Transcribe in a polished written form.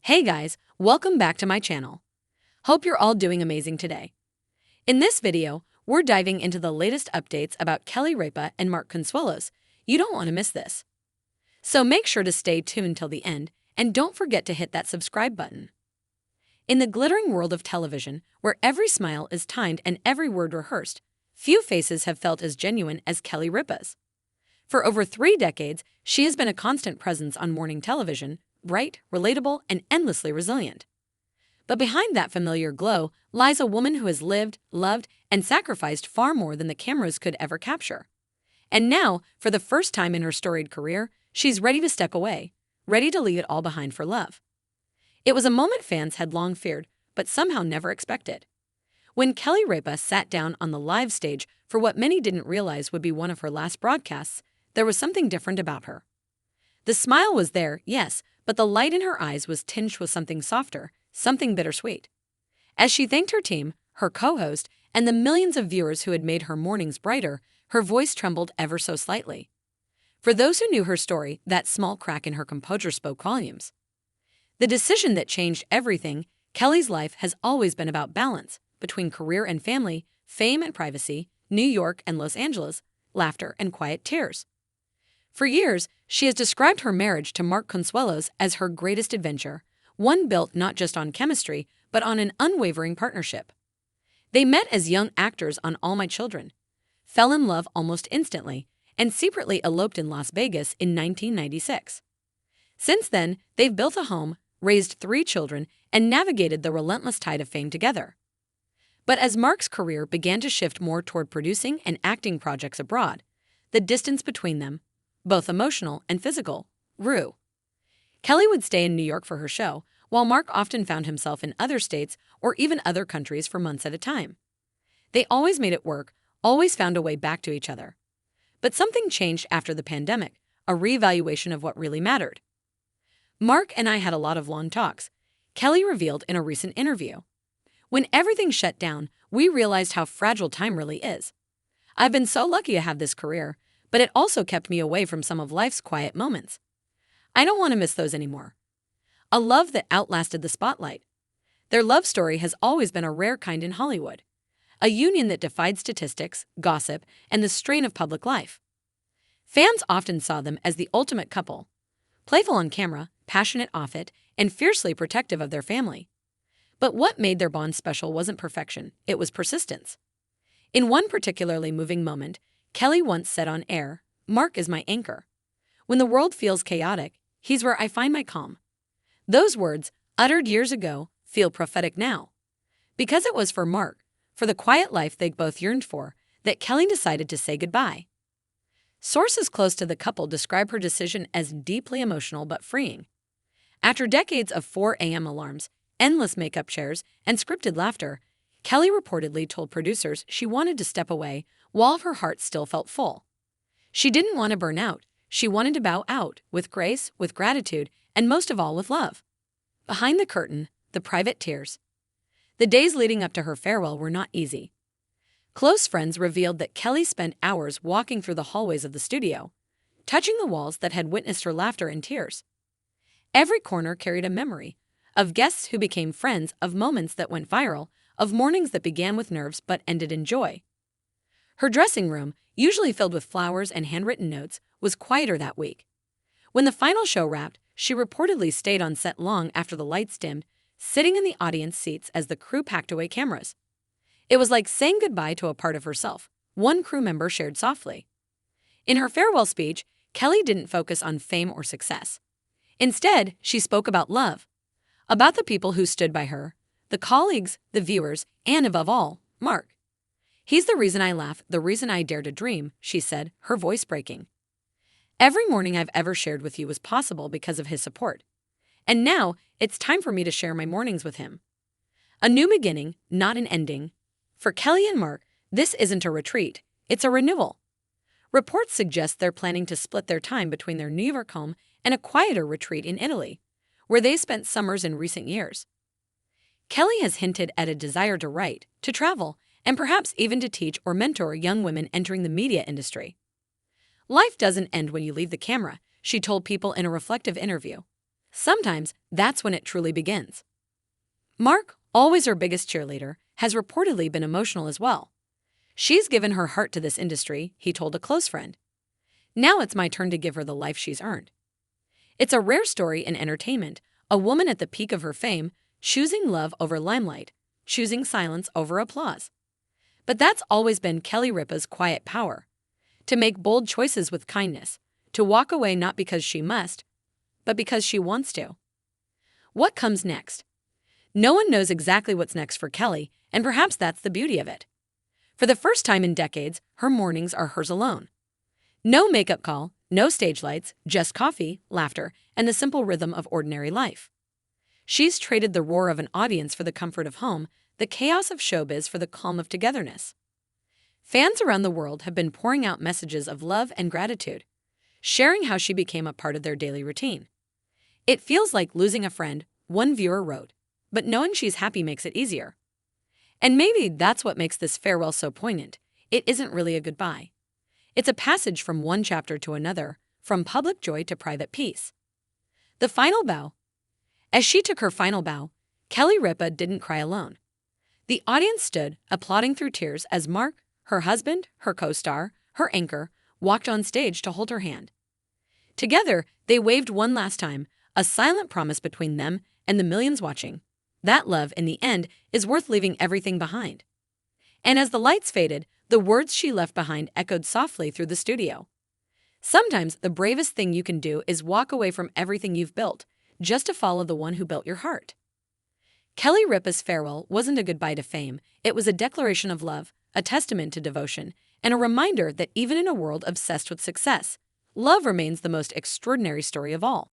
Hey guys, welcome back to my channel. Hope you're all doing amazing today. In this video, we're diving into the latest updates about Kelly Ripa and Mark Consuelos. You don't want to miss this. So make sure to stay tuned till the end, and don't forget to hit that subscribe button. In the glittering world of television, where every smile is timed and every word rehearsed, few faces have felt as genuine as Kelly Ripa's. For over 3 decades, she has been a constant presence on morning television, bright, relatable, and endlessly resilient. But behind that familiar glow lies a woman who has lived, loved, and sacrificed far more than the cameras could ever capture. And now, for the first time in her storied career, she's ready to step away, ready to leave it all behind for love. It was a moment fans had long feared, but somehow never expected. When Kelly Ripa sat down on the live stage for what many didn't realize would be one of her last broadcasts, there was something different about her. The smile was there, yes, but the light in her eyes was tinged with something softer, something bittersweet. As she thanked her team, her co-host, and the millions of viewers who had made her mornings brighter, her voice trembled ever so slightly. For those who knew her story, that small crack in her composure spoke volumes. The decision that changed everything, Kelly's life has always been about balance between career and family, fame and privacy, New York and Los Angeles, laughter and quiet tears. For years, she has described her marriage to Mark Consuelos as her greatest adventure, one built not just on chemistry, but on an unwavering partnership. They met as young actors on All My Children, fell in love almost instantly, and secretly eloped in Las Vegas in 1996. Since then, they've built a home, raised 3 children, and navigated the relentless tide of fame together. But as Mark's career began to shift more toward producing and acting projects abroad, the distance between them, both emotional and physical, grew. Kelly would stay in New York for her show, while Mark often found himself in other states or even other countries for months at a time. They always made it work, always found a way back to each other. But something changed after the pandemic, a reevaluation of what really mattered. Mark and I had a lot of long talks, Kelly revealed in a recent interview. When everything shut down, we realized how fragile time really is. I've been so lucky to have this career, but it also kept me away from some of life's quiet moments. I don't want to miss those anymore. A love that outlasted the spotlight. Their love story has always been a rare kind in Hollywood, a union that defied statistics, gossip, and the strain of public life. Fans often saw them as the ultimate couple, playful on camera, passionate off it, and fiercely protective of their family. But what made their bond special wasn't perfection, it was persistence. In one particularly moving moment, Kelly once said on air, "Mark is my anchor. When the world feels chaotic, he's where I find my calm." Those words, uttered years ago, feel prophetic now. Because it was for Mark, for the quiet life they both yearned for, that Kelly decided to say goodbye. Sources close to the couple describe her decision as deeply emotional but freeing. After decades of 4 a.m. alarms, endless makeup chairs, and scripted laughter, Kelly reportedly told producers she wanted to step away while her heart still felt full. She didn't want to burn out. She wanted to bow out with grace, with gratitude, and most of all with love. Behind the curtain, the private tears. The days leading up to her farewell were not easy. Close friends revealed that Kelly spent hours walking through the hallways of the studio, touching the walls that had witnessed her laughter and tears. Every corner carried a memory of guests who became friends, of moments that went viral, of mornings that began with nerves but ended in joy. Her dressing room, usually filled with flowers and handwritten notes, was quieter that week. When the final show wrapped, she reportedly stayed on set long after the lights dimmed, sitting in the audience seats as the crew packed away cameras. It was like saying goodbye to a part of herself, one crew member shared softly. In her farewell speech, Kelly didn't focus on fame or success. Instead, she spoke about love, about the people who stood by her, the colleagues, the viewers, and above all, Mark. "He's the reason I laugh, the reason I dare to dream," she said, her voice breaking. "Every morning I've ever shared with you was possible because of his support. And now, it's time for me to share my mornings with him." A new beginning, not an ending. For Kelly and Mark, this isn't a retreat, it's a renewal. Reports suggest they're planning to split their time between their New York home and a quieter retreat in Italy, where they spent summers in recent years. Kelly has hinted at a desire to write, to travel, and perhaps even to teach or mentor young women entering the media industry. "Life doesn't end when you leave the camera," she told people in a reflective interview. Sometimes that's when it truly begins. Mark, always her biggest cheerleader, has reportedly been emotional as well. She's given her heart to this industry, he told a close friend. Now it's my turn to give her the life she's earned. It's a rare story in entertainment, a woman at the peak of her fame, choosing love over limelight, choosing silence over applause. But that's always been Kelly Ripa's quiet power. To make bold choices with kindness, to walk away not because she must, but because she wants to. What comes next? No one knows exactly what's next for Kelly, and perhaps that's the beauty of it. For the first time in decades, her mornings are hers alone. No makeup call, no stage lights, just coffee, laughter, and the simple rhythm of ordinary life. She's traded the roar of an audience for the comfort of home, the chaos of showbiz for the calm of togetherness. Fans around the world have been pouring out messages of love and gratitude, sharing how she became a part of their daily routine. It feels like losing a friend, one viewer wrote, but knowing she's happy makes it easier. And maybe that's what makes this farewell so poignant. It isn't really a goodbye. It's a passage from one chapter to another, from public joy to private peace. The final bow. As she took her final bow, Kelly Ripa didn't cry alone. The audience stood, applauding through tears as Mark, her husband, her co-star, her anchor, walked on stage to hold her hand. Together, they waved one last time, a silent promise between them and the millions watching. That love, in the end, is worth leaving everything behind. And as the lights faded, the words she left behind echoed softly through the studio. Sometimes the bravest thing you can do is walk away from everything you've built, just to follow the one who built your heart. Kelly Ripa's farewell wasn't a goodbye to fame, it was a declaration of love, a testament to devotion, and a reminder that even in a world obsessed with success, love remains the most extraordinary story of all.